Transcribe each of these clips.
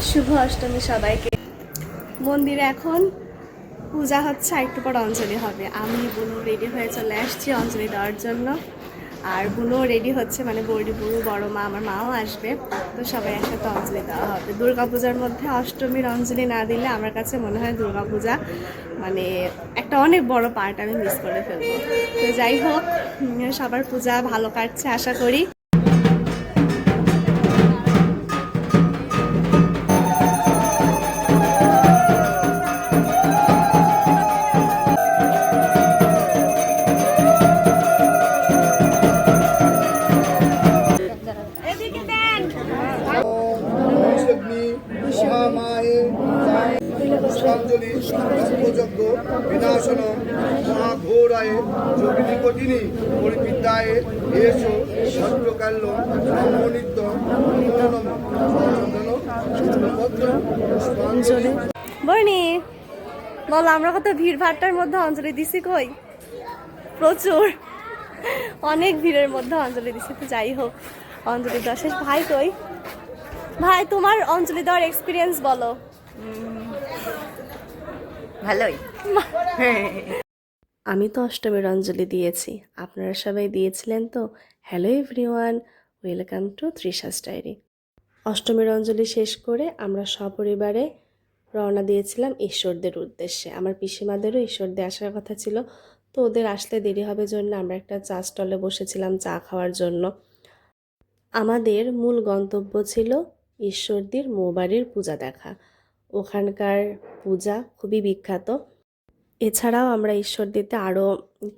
শুভ অষ্টমী সবাইকে। মন্দিরে এখন পূজা হচ্ছে, একটু পর অঞ্জলি হবে। আমি বুনু রেডি হয়ে চলে আসছি অঞ্জলি দেওয়ার জন্য। আর বুনুও রেডি হচ্ছে, মানে বড়ি বুনু, বড় মা, আমার মাও আসবে। তো সবাই একসাথে অঞ্জলি দেওয়া হবে। দুর্গাপূজার মধ্যে অষ্টমীর অঞ্জলি না দিলে আমার কাছে মনে হয় দুর্গাপূজা মানে একটা অনেক বড় পার্ট আমি মিস করে ফেলবো। তো যাই হোক, সবার পূজা ভালো কাটছে আশা করি। পুষ্পাঞ্জলি সর্বযজ্ঞ বিনাশন মহাঘোরায় যোগিনী পরিবিদ্যায় এসো সর্বকাল্য নমোনিত্য পুষ্পাঞ্জলি। বর্ণি বলো, আমরা কত ভিড় ভাট্টার মধ্যে অঞ্জলি দিছি, কই প্রচুর, অনেক ভিড়ের মধ্যে অঞ্জলি দিছি। তো যাই হোক, অঞ্জলি দেওয়া শেষ। ভাই কই? ভাই, তোমার অঞ্জলি দেওয়ার এক্সপিরিয়েন্স বলো। ভালোই। আমি তো অষ্টমীর অঞ্জলি দিয়েছি, আপনারা সবাই দিয়েছিলেন তো। Hello everyone, welcome to Trisha's diary. অষ্টমীর অঞ্জলি শেষ করে আমরা সপরিবারে রওনা দিয়েছিলাম ঈশ্বরদের উদ্দেশ্যে। আমার পিসিমাদেরও ঈশ্বরদের আসার কথা ছিল, তো ওদের আসতে দেরি হবে জন্য আমরা একটা চা স্টলে বসেছিলাম চা খাওয়ার জন্য। আমাদের মূল গন্তব্য ছিল ঈশ্বরদীর মৌবাড়ির পূজা দেখা। ওখানকার পূজা খুবই বিখ্যাত। এছাড়াও আমরা ঈশ্বরদীতে আরও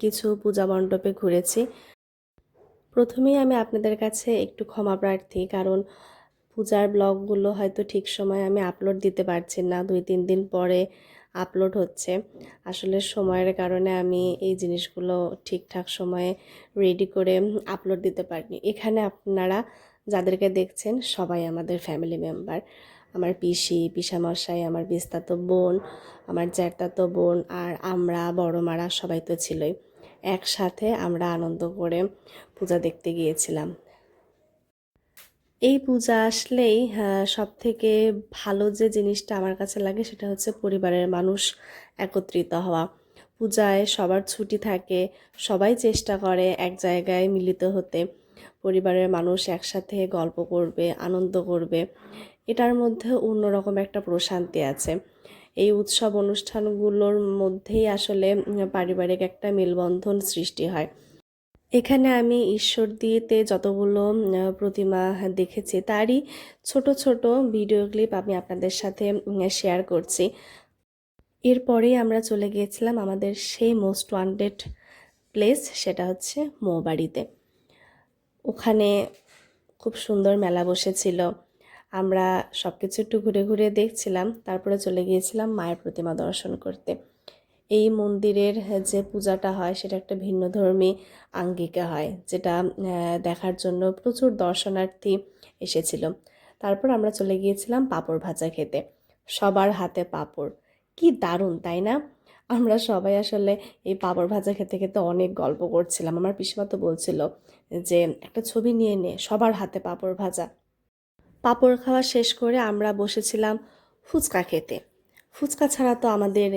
কিছু পূজা মণ্ডপে ঘুরেছি। প্রথমেই আমি আপনাদের কাছে একটু ক্ষমা প্রার্থী, কারণ পূজার ব্লগগুলো হয়তো ঠিক সময় আমি আপলোড দিতে পারছি না, 2-3 দিন পরে আপলোড হচ্ছে। আসলে সময়ের কারণে আমি এই জিনিসগুলো ঠিকঠাক সময়ে রেডি করে আপলোড দিতে পারিনি। এখানে আপনারা যাদেরকে দেখছেন সবাই আমাদের ফ্যামিলি মেম্বার। আমার পিসি, পিসামশাই, আমার বিস্তাতো বোন, আমার জ্যাঠাতো বোন, আর আমরা বড় মারা সবাই তো ছিলই। একসাথে আমরা আনন্দ করে পূজা দেখতে গিয়েছিলাম। এই পূজা আসলেই সব থেকে ভালো যে জিনিসটা আমার কাছে লাগে সেটা হচ্ছে পরিবারের মানুষ একত্রিত হওয়া। পূজায় সবার ছুটি থাকে, সবাই চেষ্টা করে এক জায়গায় মিলিত হতে। পরিবারের মানুষ একসাথে গল্প করবে, আনন্দ করবে, এটার মধ্যে অন্যরকম একটা প্রশান্তি আছে। এই উৎসব অনুষ্ঠানগুলোর মধ্যেই আসলে পারিবারিক একটা মেলবন্ধন সৃষ্টি হয়। এখানে আমি ঈশ্বরদীতে যতগুলো প্রতিমা দেখেছি তারই ছোট ছোট ভিডিও ক্লিপ আমি আপনাদের সাথে শেয়ার করছি। এরপরেই আমরা চলে গিয়েছিলাম আমাদের সেই মোস্ট ওয়ান্টেড প্লেস, সেটা হচ্ছে মৌবাড়িতে। ওখানে খুব সুন্দর মেলা বসেছিল। আমরা সব কিছু একটু ঘুরে ঘুরে দেখছিলাম, তারপরে চলে গিয়েছিলাম মায়ের প্রতিমা দর্শন করতে। এই মন্দিরের যে পূজাটা হয় সেটা একটা ভিন্নধর্মী আঙ্গিকে হয়, যেটা দেখার জন্য প্রচুর দর্শনার্থী এসেছিল। তারপর আমরা চলে গিয়েছিলাম পাঁপড় ভাজা খেতে। সবার হাতে পাঁপড়, কি দারুণ তাই না? আমরা সবাই আসলে এই পাঁপড় ভাজা খেতে খেতে অনেক গল্প করছিলাম। আমার পিসিমা তো বলছিল যে একটা ছবি নিয়ে নে, সবার হাতে পাঁপড় ভাজা। পাঁপড় খাওয়া শেষ করে আমরা বসেছিলাম ফুচকা খেতে। ফুচকা ছাড়া তো আমাদের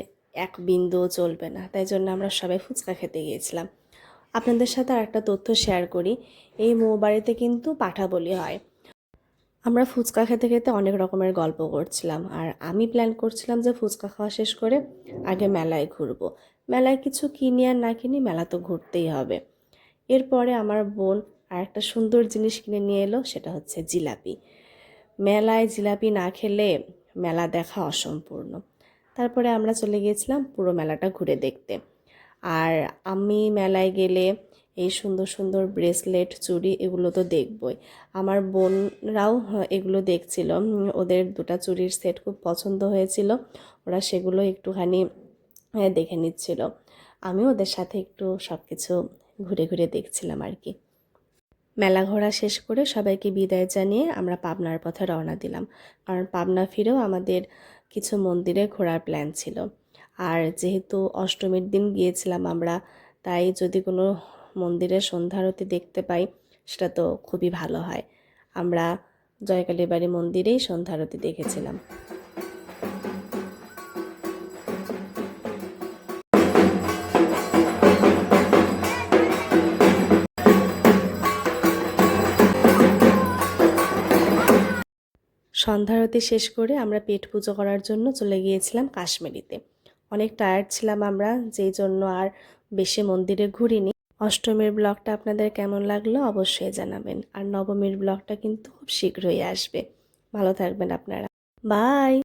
এক বিন্দুও চলবে না, তাই জন্য আমরা সবাই ফুচকা খেতে গিয়েছিলাম। আপনাদের সাথে আর একটা তথ্য শেয়ার করি, এই মৌবাড়িতে কিন্তু পাঠা বলি হয়। আমরা ফুচকা খেতে খেতে অনেক রকমের গল্প করছিলাম, আর আমি প্ল্যান করছিলাম যে ফুচকা খাওয়া শেষ করে আগে মেলায় ঘুরবো। মেলায় কিছু কিনি আর না কিনি, মেলা তো ঘুরতেই হবে। এরপরে আমার বোন আর একটা সুন্দর জিনিস কিনে নিয়ে এলো, সেটা হচ্ছে জিলাপি। মেলায় জিলাপি না খেলে মেলা দেখা অসম্পূর্ণ। তারপরে আমরা চলে গিয়েছিলাম পুরো মেলাটা ঘুরে দেখতে। আর আমি মেলায় গেলে এই সুন্দর সুন্দর ব্রেসলেট, চুড়ি, এগুলো তো দেখবই। আমার বোনরাও এগুলো দেখছিল, ওদের দুটো চুড়ির সেট খুব পছন্দ হয়েছিল, ওরা সেগুলো একটুখানি দেখে নিচ্ছিল। আমিও ওদের সাথে একটু সব কিছু ঘুরে ঘুরে দেখছিলাম আর কি। মেলা ঘোরা শেষ করে সবাইকে বিদায় জানিয়ে আমরা পাবনার পথে রওনা দিলাম, কারণ পাবনা ফিরেও আমাদের কিছু মন্দিরে ঘোরার প্ল্যান ছিল। আর যেহেতু অষ্টমীর দিন গিয়েছিলাম আমরা, তাই যদি কোনো মন্দিরের সন্ধ্যা আরতি দেখতে পাই সেটা তো খুবই ভালো হয়। আমরা জয়কালীবাড়ি মন্দিরেই সন্ধ্যা আরতি দেখেছিলাম। সন্ধ্যা আরতি শেষ করে আমরা পেট পুজো করার জন্য চলে গিয়েছিলাম কাশ্মীরিতে। অনেক টায়ার্ড ছিলাম আমরা, যেই জন্য আর বেশি মন্দিরে ঘুরিনি। অষ্টমীর ব্লগটা আপনাদের কেমন লাগলো অবশ্যই জানাবেন, আর নবমীর ব্লগটা কিন্তু খুব শীঘ্রই আসবে। ভালো থাকবেন আপনারা। বাই।